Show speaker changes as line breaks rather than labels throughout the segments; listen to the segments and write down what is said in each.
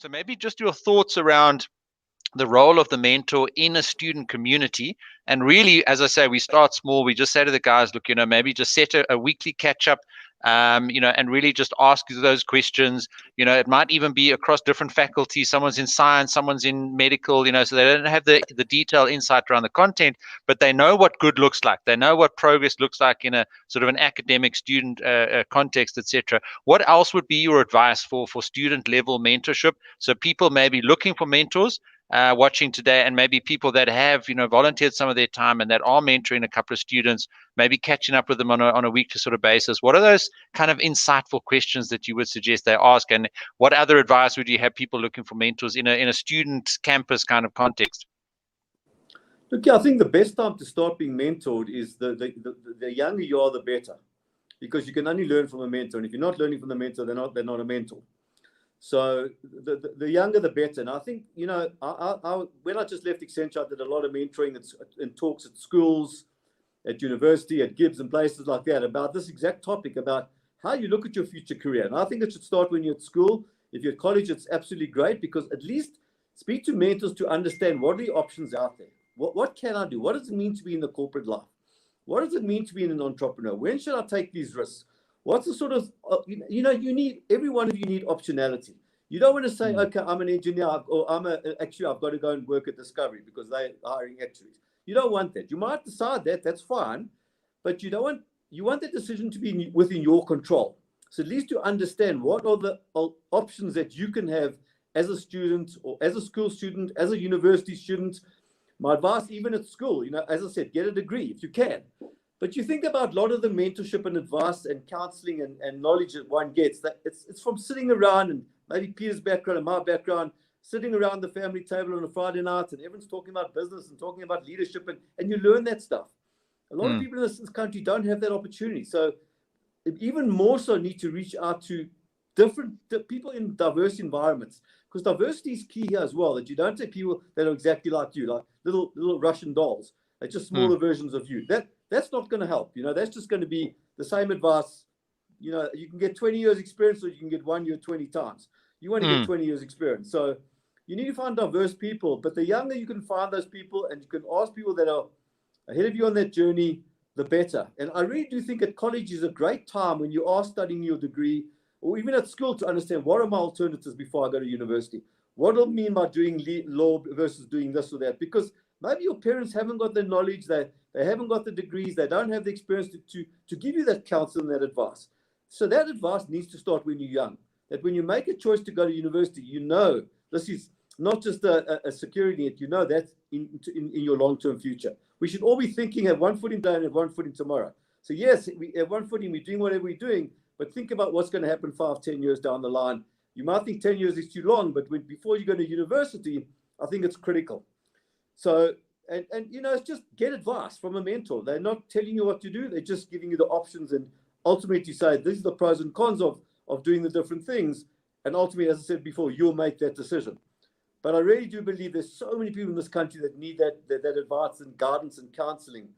So maybe just your thoughts around the role of the mentor in a student community. And really, as I say, we start small. We just say to the guys, look, maybe just set a weekly catch up, and really just ask those questions. It might even be across different faculties. Someone's in science, someone's in medical, so they don't have the detailed insight around the content, but they know what good looks like. They know what progress looks like in a sort of an academic student context, etc. What else would be your advice for student level mentorship? So people may be looking for mentors, watching today, and maybe people that have volunteered some of their time and that are mentoring a couple of students, maybe catching up with them on a weekly sort of basis. What are those kind of insightful questions that you would suggest they ask, and what other advice would you have people looking for mentors in a student campus kind of context?
Look, I think the best time to start being mentored is the younger you are, the better, because you can only learn from a mentor, and if you're not learning from the mentor, they're not a mentor. So the younger, the better. And I think, when I just left Accenture, I did a lot of mentoring and talks at schools, at university, at Gibbs and places like that about this exact topic, about how you look at your future career. And I think it should start when you're at school. If you're at college, it's absolutely great, because at least speak to mentors to understand what are the options out there. What can I do? What does it mean to be in the corporate life? What does it mean to be an entrepreneur? When should I take these risks? What's the sort of, every one of you need optionality. You don't want to say, okay, I'm an engineer, or actually, I've got to go and work at Discovery because they're hiring actuaries. You don't want that. You might decide that's fine, but you want that decision to be within your control. So at least to understand what are the options that you can have as a student, or as a school student, as a university student. My advice, even at school, as I said, get a degree if you can. But you think about a lot of the mentorship and advice and counseling and knowledge that one gets, that it's from sitting around, and maybe Peter's background and my background, sitting around the family table on a Friday night, and everyone's talking about business and talking about leadership, and you learn that stuff. A lot of people in this country don't have that opportunity. So even more so need to reach out to different people in diverse environments, because diversity is key here as well, that you don't take people that are exactly like you, like little Russian dolls. They're just smaller versions of you. That's not going to help. That's just going to be the same advice. You can get 20 years experience, or you can get 1 year 20 times. You want to get 20 years experience. So you need to find diverse people, but the younger you can find those people, and you can ask people that are ahead of you on that journey, the better. And I really do think at college is a great time when you are studying your degree, or even at school, to understand what are my alternatives before I go to university. What do I mean by doing law versus doing this or that? Because maybe your parents haven't got the knowledge, they haven't got the degrees, they don't have the experience to give you that counsel and that advice. So that advice needs to start when you're young. That when you make a choice to go to university, this is not just a security net, that's in your long-term future. We should all be thinking, have one foot in today and have one foot in tomorrow. So yes, we have one foot in, we're doing whatever we're doing, but think about what's going to happen 5-10 years down the line. You might think 10 years is too long, but before you go to university, I think it's critical. So, and it's just get advice from a mentor. They're not telling you what to do. They're just giving you the options, and ultimately say, these are the pros and cons of doing the different things. And ultimately, as I said before, you'll make that decision. But I really do believe there's so many people in this country that need that advice and guidance and counseling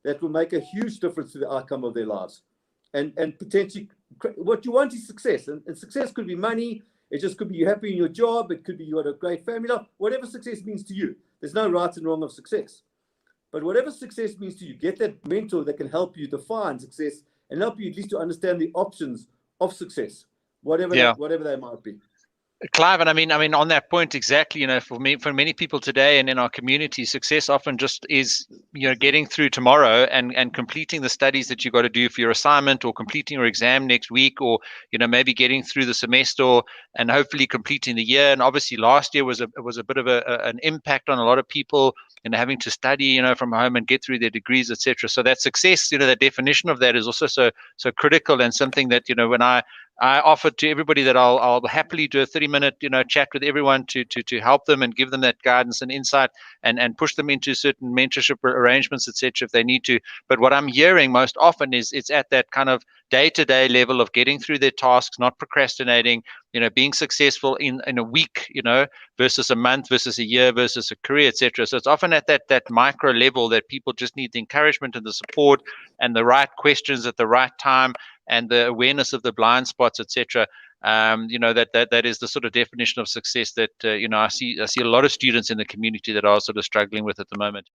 that will make a huge difference to the outcome of their lives. And potentially, what you want is success. And success could be money. It just could be you're happy in your job. It could be you had a great family life. Whatever success means to you. There's no right and wrong of success. But whatever success means to you, get that mentor that can help you define success and help you at least to understand the options of success, whatever they might be.
Clive, and I mean, on that point, exactly, for many people today and in our community, success often just is, getting through tomorrow and completing the studies that you got to do for your assignment, or completing your exam next week, or, maybe getting through the semester and hopefully completing the year. And obviously last year was a bit of an impact on a lot of people, having to study, from home and get through their degrees, etc. So that success, the definition of that is also so critical, and something that, when I offer to everybody that I'll happily do a 30-minute, chat with everyone to help them and give them that guidance and insight, and push them into certain mentorship arrangements, etc. if they need to. But what I'm hearing most often is it's at that kind of day-to-day level of getting through their tasks, not procrastinating, being successful in a week, versus a month, versus a year, versus a career, etc. So it's often at that micro level that people just need the encouragement and the support and the right questions at the right time, and the awareness of the blind spots, etc. You know, that is the sort of definition of success that you know, I see a lot of students in the community that are sort of struggling with at the moment.